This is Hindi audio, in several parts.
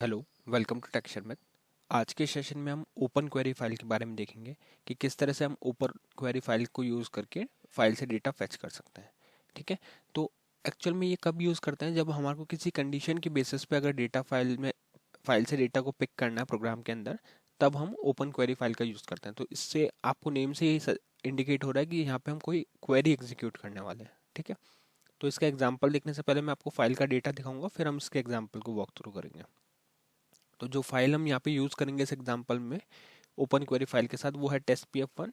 Hello, welcome to texture math. आज के सेशन में हम ओपन क्वेरी फाइल के बारे में देखेंगे कि किस तरह से हम ओपन क्वेरी फाइल को यूज़ करके फाइल से डेटा फेच कर सकते हैं। ठीक है, तो एक्चुअल में ये कब यूज़ करते हैं, जब हमारे को किसी कंडीशन की बेसिस पे अगर डेटा फाइल से डेटा को पिक करना है प्रोग्राम के अंदर, तब हम ओपन क्वेरी फाइल का यूज़ करते हैं। तो इससे आपको नेम से ही इंडिकेट हो रहा है कि यहाँ पे हम कोई क्वेरी एग्जीक्यूट करने वाले हैं। ठीक है, तो इसका एग्जाम्पल देखने से पहले मैं आपको फाइल का डेटा दिखाऊंगा, फिर हम इसके एग्जाम्पल को वॉक थ्रू करेंगे। तो जो फाइल हम यहाँ पे यूज़ करेंगे इस एग्जांपल में ओपन क्वेरी फाइल के साथ, वो है टेस्ट पी एफ वन।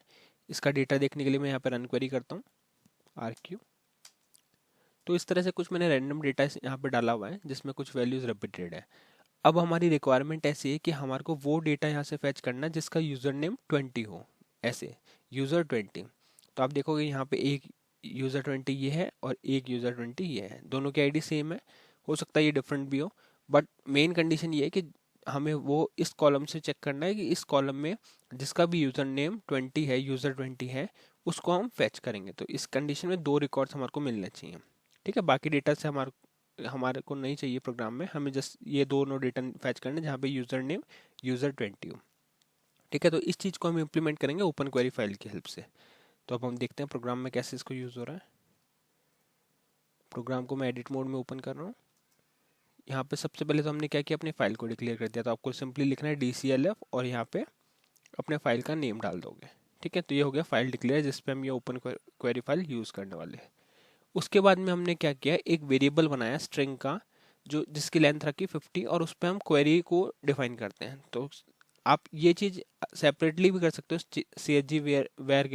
इसका डेटा देखने के लिए मैं यहाँ पे रन क्वेरी करता हूँ, आर क्यू। तो इस तरह से कुछ मैंने रैंडम डेटा यहाँ पे डाला हुआ है जिसमें कुछ वैल्यूज रिपीटेड है। अब हमारी रिक्वायरमेंट ऐसी है कि हमारे को वो डेटा यहाँ से फैच करना है जिसका यूज़र नेम 20 हो, ऐसे यूज़र 20। तो आप देखोगे यहाँ पे एक यूज़र 20 ये है और एक यूज़र 20 ये है, दोनों की आईडी सेम है। हो सकता है ये डिफरेंट भी हो, बट मेन कंडीशन ये है कि हमें वो इस कॉलम से चेक करना है कि इस कॉलम में जिसका भी यूज़र नेम 20 है, यूज़र 20 है, उसको हम फैच करेंगे। तो इस कंडीशन में दो रिकॉर्ड्स हमारे को मिलने चाहिए। ठीक है, बाकी डेटा से हमारे हमारे को नहीं चाहिए प्रोग्राम में, हमें जस्ट ये दोनों डेटा फैच करने जहाँ पे यूज़र नेम यूज़र 20 हो। ठीक है, तो इस चीज़ को हम इम्प्लीमेंट करेंगे ओपन क्वेरी फाइल की हेल्प से। तो अब हम देखते हैं प्रोग्राम में कैसे इसको यूज़ हो रहा है। प्रोग्राम को मैं एडिट मोड में ओपन कर रहा हूँ। यहाँ पे सबसे पहले तो हमने क्या किया, अपनी फाइल को डिक्लेयर कर दिया। तो आपको सिंपली लिखना है DCLF और यहाँ पे अपने फाइल का नेम डाल दोगे। ठीक है, तो ये हो गया फाइल डिक्लेयर जिस पे हम ये ओपन क्वेरी फाइल यूज़ करने वाले हैं। उसके बाद में हमने क्या किया, एक वेरिएबल बनाया स्ट्रिंग का, जो जिसकी लेंथ रखी 50, और उस पर हम क्वेरी को डिफाइन करते हैं। तो आप ये चीज़ सेपरेटली भी कर सकते हो, CHG वेयर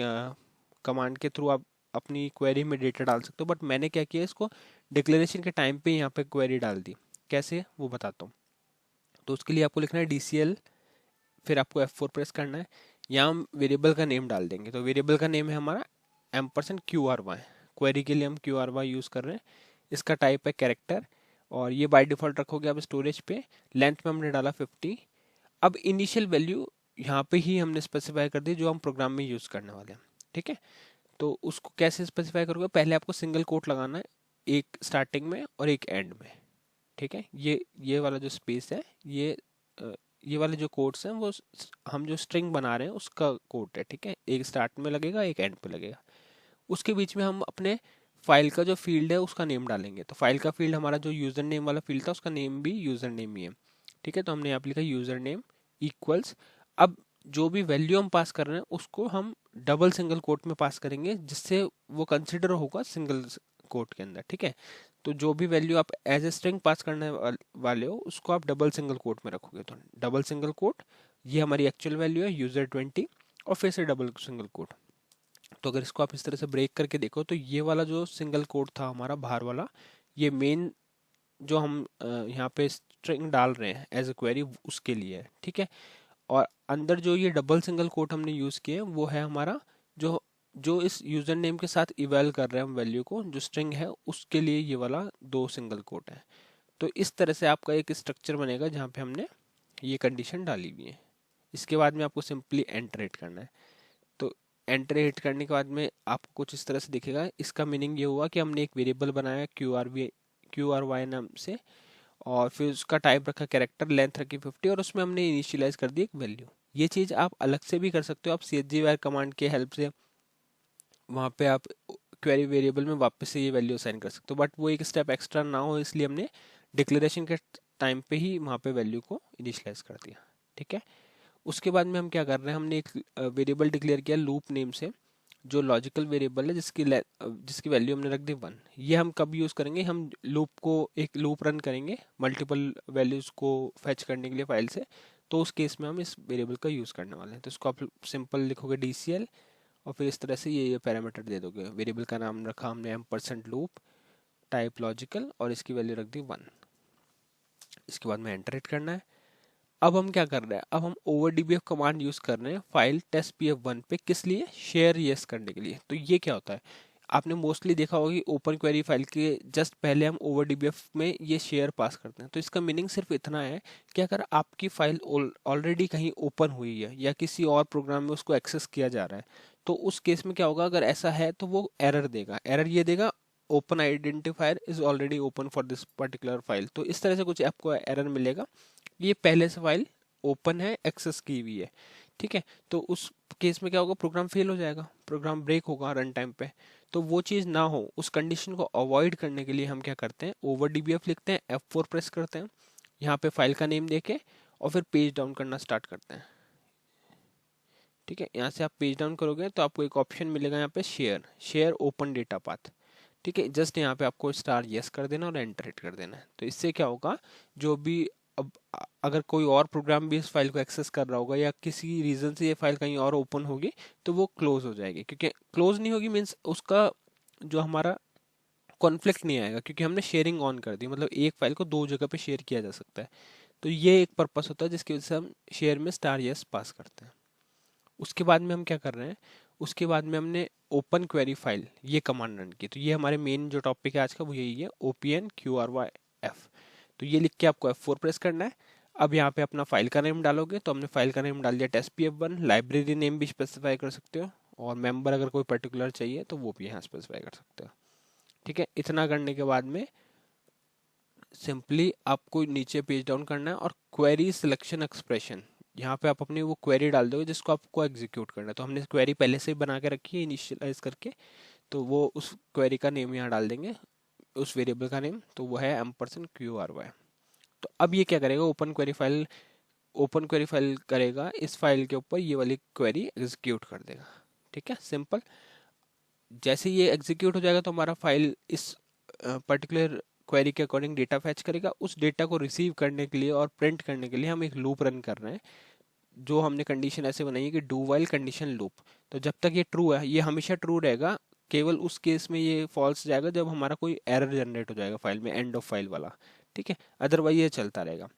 कमांड के थ्रू आप अपनी क्वेरी में डेटा डाल सकते हो। बट मैंने क्या किया, इसको डिक्लेरेशन के टाइम पे यहाँ पे क्वेरी डाल दी। कैसे वो बताता हूँ। तो उसके लिए आपको लिखना है DCL, फिर आपको F4 प्रेस करना है। यहाँ हम वेरिएबल का नेम डाल देंगे। तो वेरिएबल का नेम है हमारा $QRY। क्वेरी के लिए हम QRY यूज़ कर रहे हैं। इसका टाइप है कैरेक्टर, और ये बाय डिफ़ॉल्ट रखोगे आप स्टोरेज पे। लेंथ में हमने डाला 50। अब इनिशियल वैल्यू यहाँ पे ही हमने स्पेसिफाई कर दी जो हम प्रोग्राम में यूज़ करने वाले हैं। ठीक है, तो उसको कैसे स्पेसिफाई करोगे, पहले आपको सिंगल कोट लगाना है, एक स्टार्टिंग में और एक एंड में। ठीक है, ये वाला जो स्पेस है, ये वाले जो कोट्स हैं वो हम जो स्ट्रिंग बना रहे हैं उसका कोट है। ठीक है, एक स्टार्ट में लगेगा, एक एंड पे लगेगा। उसके बीच में हम अपने फाइल का जो फील्ड है उसका नेम डालेंगे। तो फाइल का फील्ड हमारा जो यूज़र नेम वाला फील्ड था, उसका नेम भी यूज़र नेम ही है। ठीक है, तो हमने यहाँ पे लिखा यूज़र नेम इक्वल्स। अब जो भी वैल्यू हम पास कर रहे हैं उसको हम डबल सिंगल कोट में पास करेंगे, जिससे वो कंसिडर होगा सिंगल कोट के अंदर। ठीक है, तो जो भी वैल्यू आप एज ए स्ट्रिंग पास करने वाले हो उसको आप डबल सिंगल कोट में रखोगे। तो डबल सिंगल कोट, ये हमारी एक्चुअल वैल्यू है यूज़र 20, और फिर से डबल सिंगल कोट। तो अगर इसको आप इस तरह से ब्रेक करके देखो, तो ये वाला जो सिंगल कोट था हमारा बाहर वाला, ये मेन जो हम यहाँ पे स्ट्रिंग डाल रहे हैं एज ए क्वेरी, उसके लिए है। ठीक है, और अंदर जो ये डबल सिंगल कोट हमने यूज़ किए वो है हमारा जो जो इस यूज़र नेम के साथ इवेल कर रहे हैं हम वैल्यू को, जो स्ट्रिंग है उसके लिए ये वाला दो सिंगल कोट है। तो इस तरह से आपका एक स्ट्रक्चर बनेगा जहाँ पे हमने ये कंडीशन डाली हुई है। इसके बाद में आपको सिंपली एंटर हिट करना है। तो एंटर हिट करने के बाद में आपको कुछ इस तरह से दिखेगा। इसका मीनिंग ये हुआ कि हमने एक वेरिएबल बनाया QRY नाम से, और फिर उसका टाइप रखा कैरेक्टर, लेंथ रखी 50, और उसमें हमने इनिशियलाइज कर दी एक वैल्यू। ये चीज़ आप अलग से भी कर सकते हो, आप CHG वायर कमांड के हेल्प से वहाँ पे आप क्वेरी वेरिएबल में वापस से ये वैल्यू असाइन कर सकते हो। बट वो एक स्टेप एक्स्ट्रा ना हो, इसलिए हमने डिक्लेरेशन के टाइम पे ही वहाँ पे वैल्यू को इनिशियलाइज कर दिया। ठीक है, उसके बाद में हम क्या कर रहे हैं, हमने एक वेरिएबल डिक्लेयर किया लूप नेम से, जो लॉजिकल वेरिएबल है जिसकी वैल्यू हमने रख दी 1। ये हम कब यूज़ करेंगे, हम लूप को एक लूप रन करेंगे मल्टीपल वैल्यूज़ को फेच करने के लिए फाइल से। तो उस केस में हम इस वेरिएबल का यूज़ करने वाले हैं। तो इसको आप सिंपल लिखोगे DCL, और फिर इस तरह से ये पैरामीटर दे दोगे। वेरिएबल का नाम रखा हमने %लूप, टाइप लॉजिकल, और इसकी वैल्यू रख दी 1। इसके बाद में एंटर हिट करना है। अब हम क्या कर रहे हैं, अब हम ओवर DBF कमांड यूज कर रहे हैं फाइल टेस्ट PF1 पे। किस लिए, शेयर यस करने के लिए। तो ये क्या होता है, आपने मोस्टली देखा होगा कि ओपन क्वेरी फाइल के जस्ट पहले हम ओवर DBF में ये शेयर पास करते हैं। तो इसका मीनिंग सिर्फ इतना है कि अगर आपकी फाइल ऑलरेडी कहीं ओपन हुई है या किसी और प्रोग्राम में उसको एक्सेस किया जा रहा है, तो उस केस में क्या होगा, अगर ऐसा है तो वो एरर देगा। एरर ये देगा, open identifier is already open for this particular file. तो इस तरह से कुछ आपको एरर मिलेगा। ये पहले से फाइल ओपन है, एक्सेस की हुई है, ठीक है। तो उस केस में क्या होगा, प्रोग्राम फेल हो जाएगा, प्रोग्राम ब्रेक होगा रन टाइम पे। तो वो चीज़ ना हो, उस कंडीशन को अवॉइड करने के लिए हम क्या करते हैं, ओवर डीबीएफ लिखते हैं, F4 प्रेस करते हैं, यहाँ पे फाइल का नेम देके और फिर पेज डाउन करना स्टार्ट करते हैं, ठीक है। यहाँ से आप पेज डाउन करोगे तो आपको एक ऑप्शन मिलेगा यहाँ पे शेयर ओपन डेटा पाथ, ठीक है। जस्ट यहाँ पे आपको स्टार यस कर देना और एंटर हिट कर देना है। तो इससे क्या होगा, जो भी अब अगर कोई और प्रोग्राम भी इस फाइल को एक्सेस कर रहा होगा या किसी रीजन से ये फाइल कहीं और ओपन होगी तो वो क्लोज हो जाएगी, क्योंकि क्लोज नहीं होगी मीन्स उसका जो हमारा कॉन्फ्लिक्ट नहीं आएगा, क्योंकि हमने शेयरिंग ऑन कर दी, मतलब एक फाइल को दो जगह पे शेयर किया जा सकता है। तो ये एक पर्पस होता है जिसकी वजह से हम शेयर में स्टार यस पास करते हैं। उसके बाद में हम क्या कर रहे हैं, उसके बाद में हमने ओपन क्वेरी फाइल ये कमांड रन की। तो ये हमारे मेन जो टॉपिक है आज का वो यही है, OPNQRYF। तो ये लिख के आपको F4 प्रेस करना है। अब यहाँ पे अपना फाइल का नेम डालोगे, तो हमने फाइल का नेम डाल दिया testpf1, लाइब्रेरी नेम भी स्पेसिफाई कर सकते हो, और मेंबर अगर कोई पर्टिकुलर चाहिए तो वो भी यहाँ स्पेसिफाई कर सकते हो, ठीक है। इतना करने के बाद में सिंपली आपको नीचे पेज डाउन करना है और क्वेरी सिलेक्शन एक्सप्रेशन, यहाँ पे आप अपनी वो क्वेरी डाल दोगे जिसको आपको एग्जीक्यूट करना है। तो हमने क्वेरी पहले से ही बना के रखी है इनिशियलाइज करके, तो वो उस क्वेरी का नेम यहाँ डाल देंगे, उस वेरिएबल का नेम, तो वो है $QRY। तो अब ये क्या करेगा, ओपन क्वेरी फाइल करेगा, इस फाइल के ऊपर ये वाली क्वेरी एग्जीक्यूट कर देगा, ठीक है, सिंपल। जैसे ये एग्जीक्यूट हो जाएगा तो हमारा फाइल इस पर्टिकुलर क्वेरी के अकॉर्डिंग डेटा फैच करेगा। उस डेटा को रिसीव करने के लिए और प्रिंट करने के लिए हम एक लूप रन कर रहे हैं, जो हमने कंडीशन ऐसे बनाई है कि डू वाइल कंडीशन लूप। तो जब तक ये ट्रू है ये हमेशा ट्रू रहेगा, केवल उस केस में ये फॉल्स जाएगा जब हमारा कोई एरर जनरेट हो जाएगा फाइल में, एंड ऑफ फाइल वाला, ठीक है। अदरवाइज ये चलता रहेगा।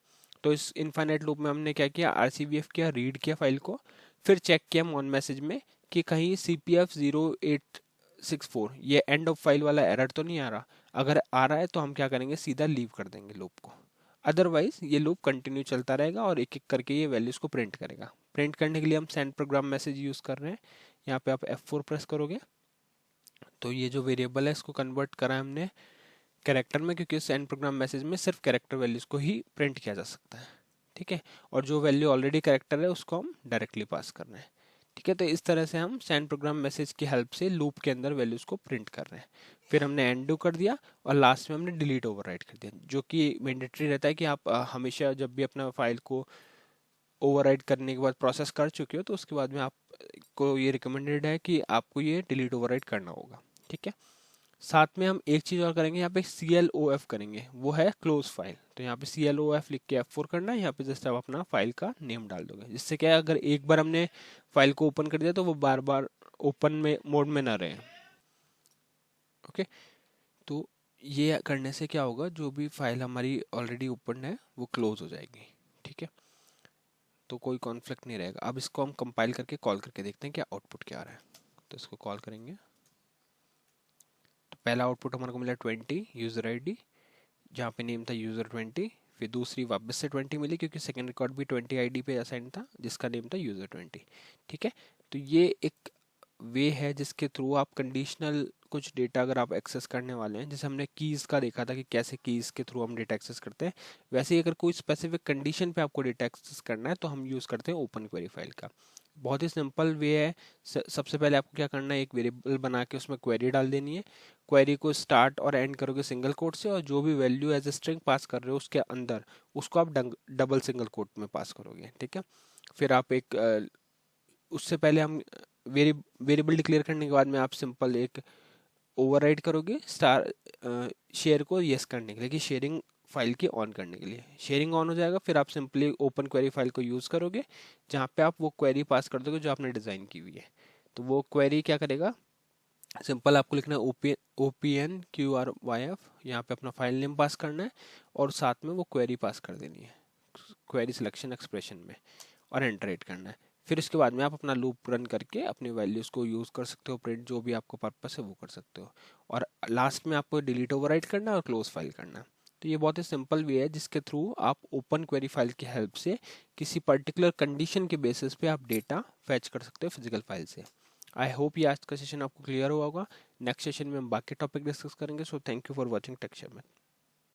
तो इस इनफाइनाइट लूप में हमने क्या किया, RCBF किया, रीड किया फाइल को, फिर चेक किया ऑन मैसेज में कि कहीं CPF0864 ये एंड ऑफ फाइल वाला एरर तो नहीं आ रहा। अगर आ रहा है तो हम क्या करेंगे, सीधा लीव कर देंगे लूप को। अदरवाइज ये लूप कंटिन्यू चलता रहेगा और एक एक करके ये वैल्यूज को प्रिंट करेगा। प्रिंट करने के लिए हम सेंड प्रोग्राम मैसेज यूज कर रहे हैं। यहाँ पे आप F4 प्रेस करोगे तो ये जो वेरिएबल है इसको कन्वर्ट करा है हमने कैरेक्टर में, क्योंकि सेंड प्रोग्राम मैसेज में सिर्फ कैरेक्टर वैल्यूज को ही प्रिंट किया जा सकता है, ठीक है। और जो वैल्यू ऑलरेडी कैरेक्टर है उसको हम डायरेक्टली पास करना है, ठीक है। तो इस तरह से हम सेंड प्रोग्राम मैसेज की हेल्प से लूप के अंदर वैल्यूज को प्रिंट कर रहे हैं। फिर हमने एंडू कर दिया और लास्ट में हमने डिलीट ओवरराइट कर दिया, जो कि मैंडेटरी रहता है कि आप हमेशा जब भी अपना फाइल को ओवरराइट करने के बाद प्रोसेस कर चुके हो तो उसके बाद में आपको ये रिकमेंडेड है कि आपको ये डिलीट ओवरराइट करना होगा, ठीक है। साथ में हम एक चीज और करेंगे, यहाँ पे CLOF करेंगे, वो है क्लोज फाइल। तो यहाँ पे CLOF लिख के F4 करना है, यहाँ पे जस्ट आप अपना फाइल का नेम डाल दोगे, जिससे क्या है, अगर एक बार हमने फाइल को ओपन कर दिया तो वो बार बार ओपन में मोड में ना रहे, ओके। तो ये करने से क्या होगा, जो भी फाइल हमारी ऑलरेडी ओपन है वो क्लोज हो जाएगी, ठीक है। तो कोई कॉन्फ्लिक्ट नहीं रहेगा। अब इसको हम कंपाइल करके कॉल करके देखते हैं क्या आउटपुट क्या आ रहा है। तो इसको कॉल करेंगे तो पहला आउटपुट हमारे को मिला 20 यूजर ID, जहाँ पे नेम था user20। फिर दूसरी वापस से 20 मिली क्योंकि सेकंड रिकॉर्ड भी 20 ID पे असाइन था जिसका नेम था user20, ठीक है। तो ये एक वे है जिसके थ्रू आप कंडीशनल कुछ डेटा अगर आप एक्सेस करने वाले हैं, जैसे हमने कीज़ का देखा था कि कैसे कीज़ के थ्रू हम डेटा एक्सेस करते हैं, वैसे ही अगर कोई स्पेसिफिक कंडीशन पे आपको डेटा एक्सेस करना है तो हम यूज़ करते हैं ओपन क्वेरी फाइल का। बहुत ही सिंपल वे है। सबसे पहले आपको क्या करना है, एक वेरिएबल बना के उसमें क्वेरी डाल देनी है। क्वेरी को स्टार्ट और एंड करोगे सिंगल कोट से, और जो भी value as a string pass कर रहे हो उसके अंदर उसको आप डबल सिंगल कोट में पास करोगे, ठीक है। फिर आप एक उससे पहले हम वेरिएबल डिक्लेयर करने के बाद में आप सिंपल एक ओवरराइड करोगे स्टार शेयर को यस करने के लिए, कि शेयरिंग फाइल की ऑन करने के लिए। शेयरिंग ऑन हो जाएगा, फिर आप सिंपली ओपन क्वेरी फाइल को यूज़ करोगे जहाँ पे आप वो क्वेरी पास कर दोगे जो आपने डिज़ाइन की हुई है। तो वो क्वेरी क्या करेगा, सिंपल आपको लिखना है OPNQRYF, यहाँ पे अपना फाइल नेम पास करना है और साथ में वो क्वेरी पास कर देनी है क्वेरी सिलेक्शन एक्सप्रेशन में, और एंटर हिट करना है। फिर इसके बाद में आप अपना लूप रन करके अपनी वैल्यूज़ को यूज़ कर सकते हो, प्रिंट जो भी आपको पर्पस है वो कर सकते हो, और लास्ट में आपको डिलीट ओवरराइट करना है और क्लोज फाइल करना है। तो ये बहुत ही सिंपल वे है जिसके थ्रू आप ओपन क्वेरी फाइल की हेल्प से किसी पर्टिकुलर कंडीशन के बेसिस पे आप डेटा फैच कर सकते हो फिजिकल फाइल से। आई होप ये आज का सेशन आपको क्लियर हुआ होगा। नेक्स्ट सेशन में हम बाकी टॉपिक डिस्कस करेंगे। So thank you for watching tech share में।